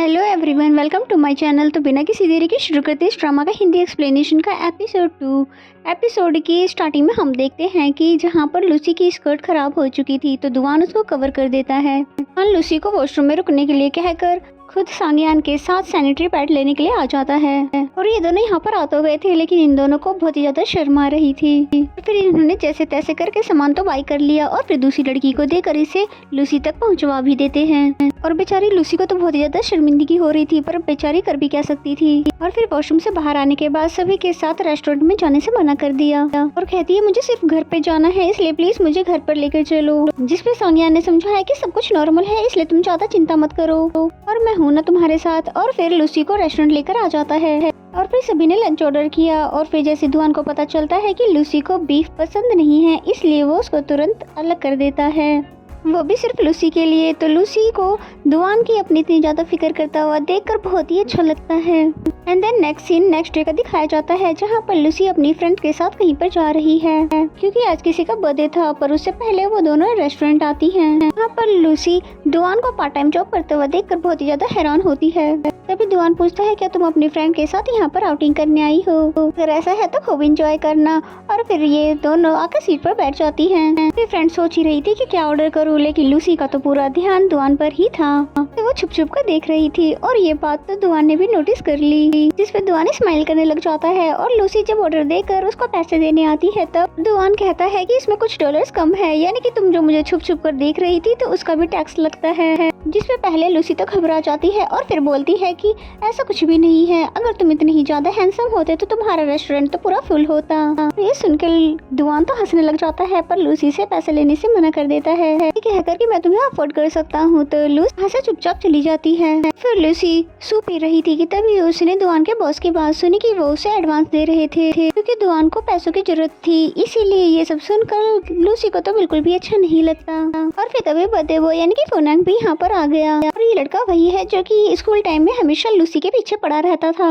Hello everyone, welcome to my channel. तो बिना किसी देरी के शुरू करते इस ड्रामा का हिंदी एक्सप्लेनेशन का एपिसोड 2। एपिसोड की स्टार्टिंग में हम देखते हैं कि जहां पर लूसी की स्कर्ट खराब हो चुकी थी तो दुआन उसको कवर कर देता है। लूसी को वॉशरूम में रुकने के लिए कहकर खुद सांगियान के साथ सैनिटरी पैड लेने के लिए आ जाता है और ये दोनों यहाँ पर आ तो गए थे, लेकिन इन दोनों को बहुत ही ज्यादा शर्म आ रही थी। फिर इन्होंने जैसे तैसे करके सामान तो बाई कर लिया और फिर दूसरी लड़की को देकर इसे लूसी तक पहुँचवा भी देते हैं। और बेचारी लूसी को तो बहुत ही ज्यादा शर्मिंदगी हो रही थी, पर बेचारी कर भी क्या सकती थी। और फिर वॉशरूम से बाहर आने के बाद सभी के साथ रेस्टोरेंट में जाने से मना कर दिया और कहती है मुझे सिर्फ घर पे जाना है, इसलिए प्लीज मुझे घर पर लेकर चलो। जिसपे सोनिया ने समझाया कि सब कुछ नॉर्मल है, इसलिए तुम ज्यादा चिंता मत करो और मैं हूँ ना तुम्हारे साथ। और फिर लूसी को रेस्टोरेंट लेकर आ जाता है और फिर सभी ने लंच ऑर्डर किया। और फिर जैसे दुआन को पता चलता है कि लूसी को बीफ पसंद नहीं है, इसलिए वो उसको तुरंत अलग कर देता है, वो भी सिर्फ लूसी के लिए। तो लूसी को दुआन की अपनी इतनी ज्यादा फिक्र करता हुआ देखकर बहुत ही अच्छा लगता है। And then next scene next day का दिखाया जाता है, जहाँ पर लूसी अपनी फ्रेंड के साथ कहीं पर जा रही है क्योंकि आज किसी का बर्थडे था। पर उससे पहले वो दोनों रेस्टोरेंट आती हैं। यहाँ पर लूसी दुआन को पार्ट टाइम जॉब करते हुए देखकर बहुत ही ज्यादा हैरान होती है। तभी दुआन पूछता है क्या तुम अपनी फ्रेंड के साथ यहाँ पर आउटिंग करने आई हो? अगर ऐसा है तो खूब एंजॉय करना। और फिर ये दोनों आकर सीट पर बैठ जाती हैं। फिर फ्रेंड सोच ही रही थी कि क्या ऑर्डर करूँ, लेकिन लूसी का तो पूरा ध्यान दुआन पर ही था, तो वो छुप छुप कर देख रही थी। और ये बात तो दुआन ने भी नोटिस कर ली, जिस पे दुआन स्माइल करने लग जाता है। और लूसी जब ऑर्डर देकर उसको पैसे देने आती है तब दुआन कहता है कि इसमें कुछ डॉलर्स कम है, यानी कि तुम जो मुझे छुप छुप कर देख रही थी तो उसका भी टैक्स लगता है। जिसपे पहले लूसी तो घबरा जाती है और फिर बोलती है कि ऐसा कुछ भी नहीं है, अगर तुम इतने ही ज्यादा हैंडसम होते तो तुम्हारा रेस्टोरेंट तो पूरा फुल होता। ये सुनकर दुआन तो हंसने लग जाता है, पर लूसी से पैसे लेने से मना कर देता है, कहकर कि मैं तुम्हें अफोर्ड कर सकता हूँ। तो लूसी वहाँ से चुपचाप चली जाती है। फिर लूसी सूप पी रही थी कि तभी उसने दुआन के बॉस की बात सुनी कि वो उसे एडवांस दे रहे थे क्योंकि दुआन को पैसों की जरूरत थी। इसीलिए ये सब सुनकर लूसी को तो बिल्कुल भी अच्छा नहीं लगता। और फिर तभी बर्थडे बॉय यानी कि फोनांग भी यहाँ पर आ गया और ये लड़का वही है जो कि स्कूल टाइम में हमेशा लूसी के पीछे पड़ा रहता था,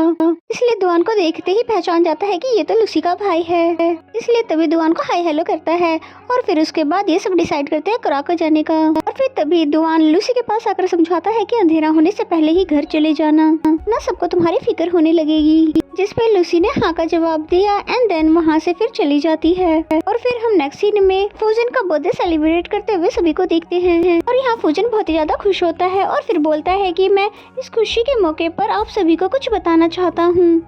इसलिए दुआन को देखते ही पहचान जाता है कि ये तो लूसी का भाई है। इसलिए तभी दुआन को हाय हेलो करता है और फिर उसके बाद ये सब डिसाइड करते हैं कराको जाने का। और फिर तभी दुआन लूसी के पास आकर समझाता है कि अंधेरा होने से पहले ही घर चले जाना, ना सबको तुम्हारी फिक्र होने लगेगी। जिसपे लूसी ने हाँ का जवाब दिया एंड देन वहाँ से फिर चली जाती है। और फिर हम नेक्स्ट सीन में फूजन का बर्थडे सेलिब्रेट करते हुए सभी को देखते हैं और यहाँ फूजन बहुत ही ज्यादा खुश होता है और फिर बोलता है कि मैं इस खुशी के मौके पर आप सभी को कुछ बताना चाहता हूँ।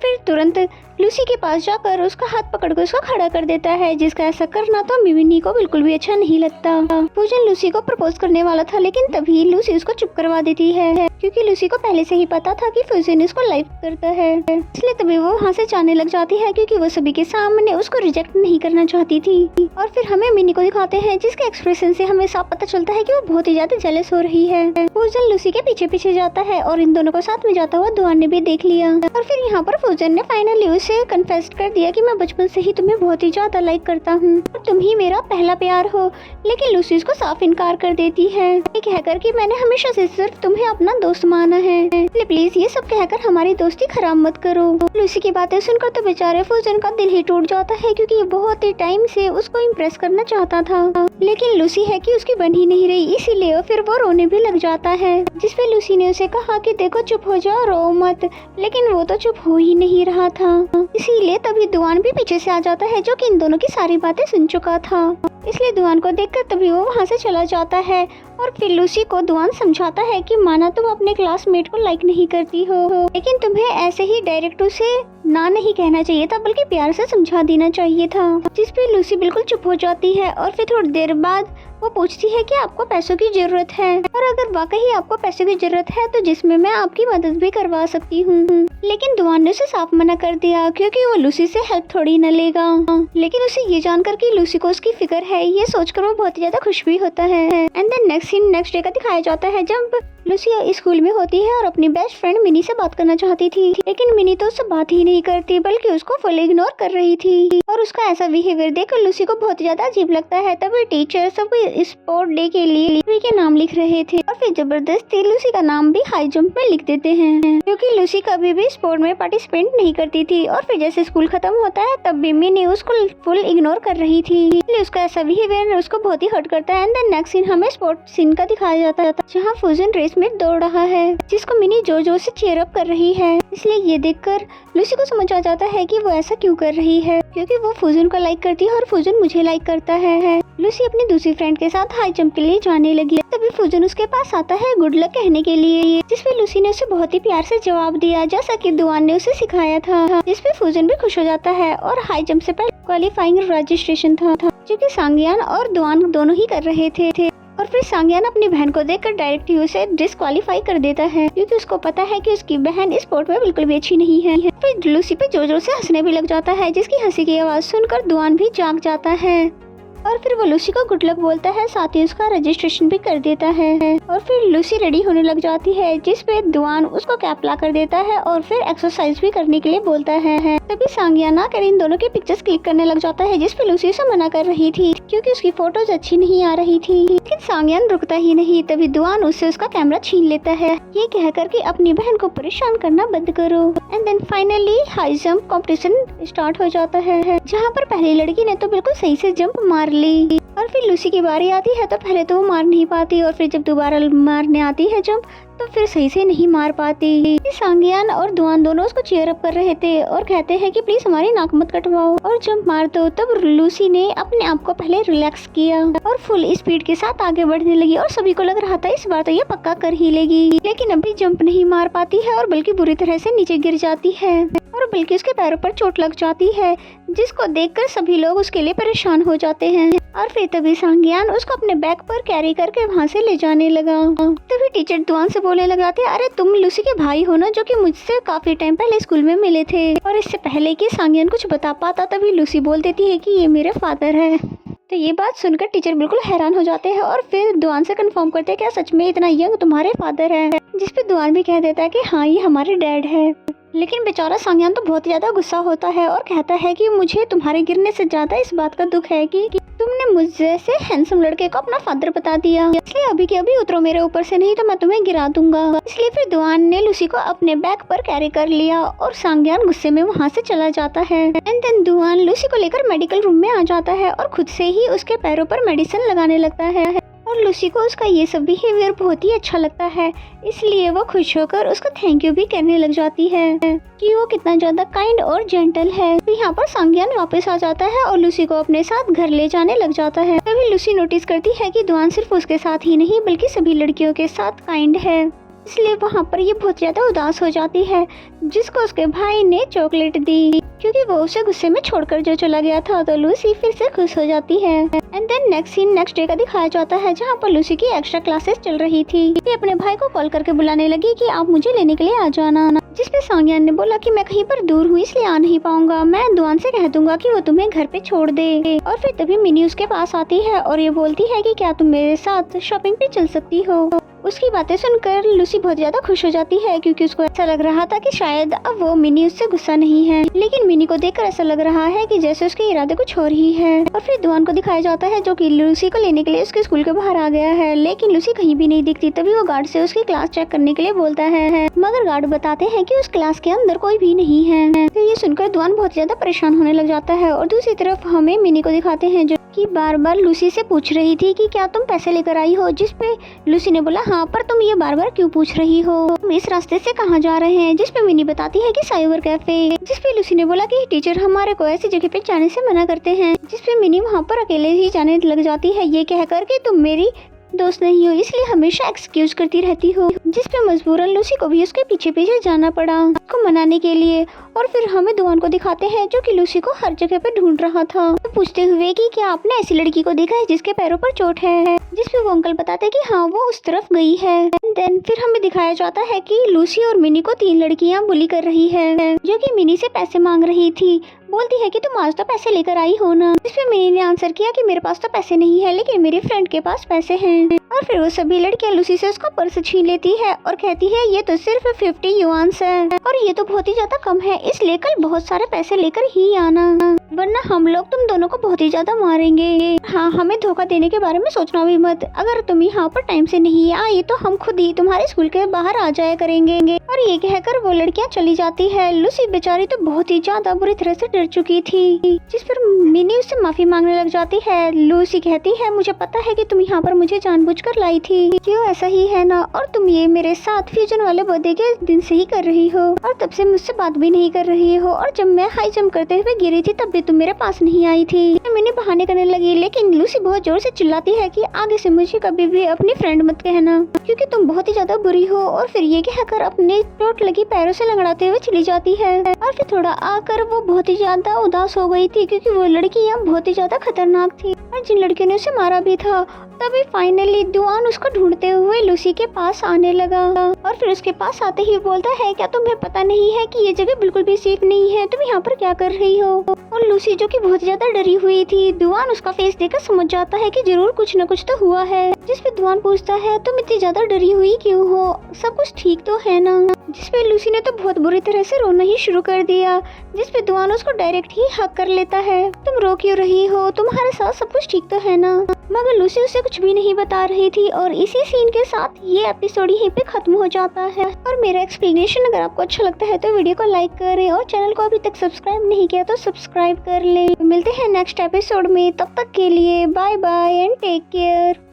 फिर तुरंत लूसी के पास जाकर उसका हाथ पकड़कर उसको खड़ा कर देता है, जिसका ऐसा करना तो मिनी को बिल्कुल भी अच्छा नहीं लगता। फूजन लूसी को प्रपोज करने वाला था, लेकिन तभी लूसी उसको चुप करवा देती है क्योंकि लूसी को पहले से ही पता था कि फूजन उसको लाइक करता है, इसलिए तभी वो वहाँ से जाने लग जाती है क्योंकि वो सभी के सामने उसको रिजेक्ट नहीं करना चाहती थी। और फिर हमें मिनी को दिखाते हैं, जिसके एक्सप्रेशन से हमें साफ पता चलता है कि वो बहुत ही ज्यादा जेलस हो रही है। फूजन लूसी के पीछे पीछे जाता है और इन दोनों को साथ में जाता हुआ दुआन ने भी देख लिया। और फिर यहाँ पर फूजन ने फाइनली उसे कन्फेस कर दिया कि मैं बचपन से ही तुम्हें बहुत ही ज्यादा लाइक करता हूँ और तुम ही मेरा पहला प्यार हो। लेकिन लूसी उसको साफ इनकार कर देती है, कहकर कि मैंने हमेशा से सिर्फ तुम्हें अपना दोस्त माना है, प्लीज ये सब कहकर हमारी दोस्ती खराब मत करो। लूसी की बातें सुनकर तो बेचारे फूजन का दिल ही टूट जाता है क्योंकि ये बहुत ही टाइम से उसको इम्प्रेस करना चाहता था, लेकिन लूसी है कि उसकी बन ही नहीं रही, इसीलिए फिर वो रोने भी लग जाता है। जिसपे लूसी ने उसे कहा कि देखो चुप हो जाओ, रो मत, लेकिन वो तो चुप हो ही नहीं रहा था। इसीलिए तभी दुआन भी पीछे से आ जाता है जो कि इन दोनों की सारी बातें सुन चुका था, इसलिए दुआन को देखकर तभी वो वहाँ से चला जाता है। और फिर लूसी को दुआन समझाता है कि माना तुम अपने क्लासमेट को लाइक नहीं करती हो, लेकिन तुम्हें ऐसे ही डायरेक्ट उसे ना नहीं कहना चाहिए था, बल्कि प्यार से समझा देना चाहिए था। जिसपे लूसी बिल्कुल चुप हो जाती है और फिर थोड़ी देर बाद वो पूछती है कि आपको पैसों की जरूरत है, और अगर वाकई आपको पैसों की जरूरत है तो जिसमें मैं आपकी मदद भी करवा सकती हूँ। लेकिन दुआन ने उसे साफ मना कर दिया क्योंकि वो लूसी से हेल्प थोड़ी न लेगा। लेकिन उसे ये जानकर कि लूसी को उसकी फिक्र है, ये सोचकर वो बहुत ही ज्यादा खुश भी होता है। And then next scene next day का दिखाया जाता है, जब लूसी स्कूल में होती है और अपनी बेस्ट फ्रेंड मिनी से बात करना चाहती थी, लेकिन मिनी तो उससे बात ही नहीं करती बल्कि उसको फुल इग्नोर कर रही थी। और उसका ऐसा बिहेवियर देखकर लूसी को बहुत ज्यादा अजीब लगता है। तभी टीचर सब स्पोर्ट डे के लिए लूसी के नाम लिख रहे थे और फिर जबरदस्ती लूसी का नाम भी हाई जंप में लिख देते हैं क्योंकि लूसी कभी भी स्पोर्ट में पार्टिसिपेट नहीं करती थी। और फिर जैसे स्कूल खत्म होता है तब भी मिनी उसको फुल इग्नोर कर रही थी, इसलिए उसका ऐसा बिहेवियर उसको बहुत ही हर्ट करता है। एंड देन नेक्स्ट सीन हमें स्पोर्ट्स सीन का दिखाया जाता है जहाँ फूजन रेस में दौड़ रहा है, जिसको मिनी जोर जोर से चीयर अप कर रही है। इसलिए ये देखकर लूसी को समझ आ जाता है कि वो ऐसा क्यों कर रही है, क्योंकि वो फूजन को लाइक करती है और फूजन मुझे लाइक करता है। लूसी अपनी दूसरी फ्रेंड के साथ हाई जंप के लिए जाने लगी। तभी फूजन उसके पास आता है गुड लक कहने के लिए, जिसपे लूसी ने उसे बहुत ही प्यार से जवाब दिया जैसा कि दुआन ने उसे सिखाया था। जिसपे फूजन भी खुश हो जाता है और हाई जंप से पहले क्वालिफाइंग रजिस्ट्रेशन था जो कि सांगयान और दुआन दोनों ही कर रहे थे। और फिर सांगयान अपनी बहन को देखकर डायरेक्ट ही उसे डिस्क्वालीफाई कर देता है, क्योंकि उसको पता है कि उसकी बहन इस स्पोर्ट में बिल्कुल भी अच्छी नहीं है। फिर लूसी पे जोर जोर से हंसने भी लग जाता है, जिसकी हंसी की आवाज सुनकर दुआन भी जाग जाता है। और फिर वो लूसी को गुड लक बोलता है, साथ ही उसका रजिस्ट्रेशन भी कर देता है। और फिर लूसी रेडी होने लग जाती है, जिस पे दुआन उसको कैप ला कर देता है और फिर एक्सरसाइज भी करने के लिए बोलता है। तभी सांगयान ना कर इन दोनों की पिक्चर्स क्लिक करने लग जाता है, जिस पे लूसी उसे मना कर रही थी क्योंकि उसकी फोटोज अच्छी नहीं आ रही थी। लेकिन सांगयान रुकता ही नहीं। तभी दुआन उससे उसका कैमरा छीन लेता है, ये कहकर कि अपनी बहन को परेशान करना बंद करो। And then finally high jump competition start हो जाता है, जहाँ पर पहली लड़की ने तो बिल्कुल सही से जंप मार ली। और फिर लूसी की बारी आती है तो पहले तो वो मार नहीं पाती, और फिर जब दोबारा मारने आती है जंप तो फिर सही से नहीं मार पाती। सांगयान और दुआन दोनों उसको चीयर अप कर रहे थे और कहते हैं कि प्लीज हमारी नाक मत कटवाओ और जंप मार दो। तब लूसी ने अपने आप को पहले रिलैक्स किया और फुल स्पीड के साथ आगे बढ़ने लगी और सभी को लग रहा था इस बार तो ये पक्का कर ही लेगी, लेकिन अभी जंप नहीं मार पाती है और बल्कि बुरी तरह से नीचे गिर जाती है और बल्कि उसके पैरों पर चोट लग जाती है, जिसको देखकर सभी लोग उसके लिए परेशान हो जाते हैं। और फिर तभी सांगयान उसको अपने बैग पर कैरी करके वहाँ से ले जाने लगा। तभी टीचर दुआन से बोलने लगा थे, अरे तुम लूसी के भाई हो ना, जो कि मुझसे काफी टाइम पहले स्कूल में मिले थे। और इससे पहले कि सांगयान कुछ बता पाता तभी लूसी बोल देती है कि ये मेरे फादर है। तो ये बात सुनकर टीचर बिल्कुल हैरान हो जाते हैं और फिर दुआन से कंफर्म करते हैं क्या सच में इतना यंग तुम्हारे फादर है, जिसपे दुआन भी कह देता है कि हाँ ये हमारे डैड है। लेकिन बेचारा सांगयान तो बहुत ज्यादा गुस्सा होता है और कहता है कि मुझे तुम्हारे गिरने से ज्यादा इस बात का दुख है कि तुमने मुझ जैसे हैंडसम लड़के को अपना फादर बता दिया, इसलिए अभी के अभी उतरो मेरे ऊपर से, नहीं तो मैं तुम्हें गिरा दूंगा। इसलिए फिर दुआन ने लूसी को अपने बैग पर कैरी कर लिया और सांगयान गुस्से में वहाँ से चला जाता है। एंड देन दुआन लूसी को लेकर मेडिकल रूम में आ जाता है और खुद से ही उसके पैरों पर मेडिसिन लगाने लगता है और लूसी को उसका ये सब बिहेवियर बहुत ही अच्छा लगता है, इसलिए वो खुश होकर उसको थैंक यू भी कहने लग जाती है कि वो कितना ज्यादा काइंड और जेंटल है। तो यहाँ पर सांगयान वापस आ जाता है और लूसी को अपने साथ घर ले जाने लग जाता है। तभी लूसी नोटिस करती है कि दुआन सिर्फ उसके साथ ही नहीं बल्कि सभी लड़कियों के साथ काइंड है, इसलिए वहाँ पर ये बहुत ज्यादा उदास हो जाती है, जिसको उसके भाई ने चॉकलेट दी क्योंकि वो उसे गुस्से में छोड़कर जो चला गया था। तो लूसी फिर से खुश हो जाती है। And then next scene next day का दिखाया जाता है, जहाँ पर लूसी की एक्स्ट्रा क्लासेस चल रही थी। ये अपने भाई को कॉल करके बुलाने लगी कि आप मुझे लेने के लिए आ जाना, जिसपे सांगयान ने बोला कि मैं कहीं पर दूर हूँ इसलिए आ नहीं पाऊंगा, मैं दुआन से कह दूंगा कि वो तुम्हें घर पे छोड़ दे। और फिर तभी मिनी उसके पास आती है और ये बोलती है कि क्या तुम मेरे साथ शॉपिंग पे चल सकती हो। उसकी बातें सुनकर लूसी बहुत ज्यादा खुश हो जाती है क्योंकि उसको ऐसा लग रहा था कि शायद अब वो मिनी उससे गुस्सा नहीं है, लेकिन मिनी को देखकर ऐसा लग रहा है कि जैसे उसके इरादे कुछ और ही है। और फिर दुआन को दिखाया जाता है जो कि लूसी को लेने के लिए उसके स्कूल के बाहर आ गया है, लेकिन लूसी कहीं भी नहीं दिखती। तभी वो गार्ड से उसकी क्लास चेक करने के लिए बोलता है, मगर गार्ड बताते हैं कि उस क्लास के अंदर कोई भी नहीं है। तो ये सुनकर दुआन बहुत ज्यादा परेशान होने लग जाता है। और दूसरी तरफ हमें मिनी को दिखाते हैं जो कि बार बार लूसी से पूछ रही थी कि क्या तुम पैसे लेकर आई हो, जिसपे लूसी ने बोला हाँ, पर तुम ये बार बार क्यों पूछ रही हो, तुम इस रास्ते से कहाँ जा रहे हैं, जिसपे मिनी बताती है कि साइबर कैफे, जिसपे लूसी ने बोला कि टीचर हमारे को ऐसी जगह पे जाने से मना करते हैं, जिसपे मिनी वहाँ पर अकेले ही जाने लग जाती है, ये कहकर कि तुम मेरी दोस्त नहीं हो इसलिए हमेशा एक्सक्यूज करती रहती हो, जिसपे मजबूरन लूसी को भी उसके पीछे पीछे जाना पड़ा उसको मनाने के लिए। और फिर हमें दुआन को दिखाते हैं जो कि लूसी को हर जगह पे ढूंढ रहा था, तो पूछते हुए कि क्या आपने ऐसी लड़की को देखा है जिसके पैरों पर चोट है, जिसपे वो अंकल बताते हैं कि हाँ वो उस तरफ गई है। देन फिर हमें दिखाया जाता है कि लूसी और मिनी को 3 लड़कियां बुली कर रही है, जो कि मिनी से पैसे मांग रही थी। बोलती है कि तुम आज तो पैसे लेकर आई हो ना, जिसपे मिनी ने आंसर किया कि मेरे पास तो पैसे नहीं है लेकिन मेरी फ्रेंड के पास पैसे हैं। और फिर वो सभी लड़कियां लूसी से उसका पर्स छीन लेती है और कहती है ये तो सिर्फ 50 युआन्स है और ये तो बहुत ही ज्यादा कम है, इसलिए कल बहुत सारे पैसे लेकर ही आना, वरना हम लोग तुम दोनों को बहुत ही ज्यादा मारेंगे। हाँ, हमें धोखा देने के बारे में सोचना भी मत, अगर तुम यहाँ पर टाइम से नहीं आई तो हम खुद खुद ही तुम्हारे स्कूल के बाहर आ जाया करेंगे। और ये कहकर वो लड़कियां चली जाती है। लूसी बेचारी तो बहुत ही ज्यादा बुरी तरह से डर चुकी थी, जिस पर मिनी उससे माफी मांगने लग जाती है। लूसी कहती है मुझे पता है कि तुम यहाँ पर मुझे जानबूझकर लाई थी, क्यों ऐसा ही है ना, और तुम ये मेरे साथ फ्यूजन वाले बर्थडे के दिन से ही कर रही हो और तब से मुझसे बात भी नहीं कर रही हो। और जब मैं हाई जंप करते हुए गिरी थी तब भी तुम मेरे पास नहीं आई थी। मैंने बहाने करने लगी, लेकिन लूसी बहुत जोर से चिल्लाती है कि आगे से मुझे कभी भी अपनी फ्रेंड मत कहना, क्योंकि तुम बहुत ही ज्यादा बुरी हो। और फिर ये कहकर अपने चोट लगी पैरों से लंगड़ाते हुए चली जाती है। और फिर थोड़ा आकर वो बहुत ही ज्यादा उदास हो गई थी, क्योंकि वो लड़की यहाँ बहुत ही ज्यादा खतरनाक थी और जिन लड़कियों ने उसे मारा भी था। तभी फाइनली दुआन उसको ढूंढते हुए लूसी के पास आने लगा और फिर उसके पास आते ही बोलता है क्या तुम्हें पता नहीं है कि ये जगह बिल्कुल भी सेफ नहीं है, तुम यहाँ पर क्या कर रही हो। और लूसी जो कि बहुत ज्यादा डरी हुई थी, दुआन उसका फेस देखकर समझ जाता है कि जरूर कुछ न कुछ तो हुआ है। जिस पे दुआन पूछता है तुम इतनी ज्यादा डरी हुई क्यों हो, सब कुछ ठीक तो है ना। जिस पे लूसी ने तो बहुत बुरी तरह से रोना ही शुरू कर दिया, जिस पे दुआन उसको डायरेक्ट ही हक कर लेता है। तुम रो क्यों रही हो, तुम्हारे साथ सब कुछ ठीक तो है ना। मगर लूसी उसे कुछ भी नहीं बता रही थी और इसी सीन के साथ ये एपिसोड यहीं पे खत्म हो जाता है। और मेरा एक्सप्लेनेशन अगर आपको अच्छा लगता है तो वीडियो को लाइक करें और चैनल को अभी तक सब्सक्राइब नहीं किया तो सब्सक्राइब कर ले। मिलते हैं नेक्स्ट एपिसोड में, तब तक के लिए bye bye and take care.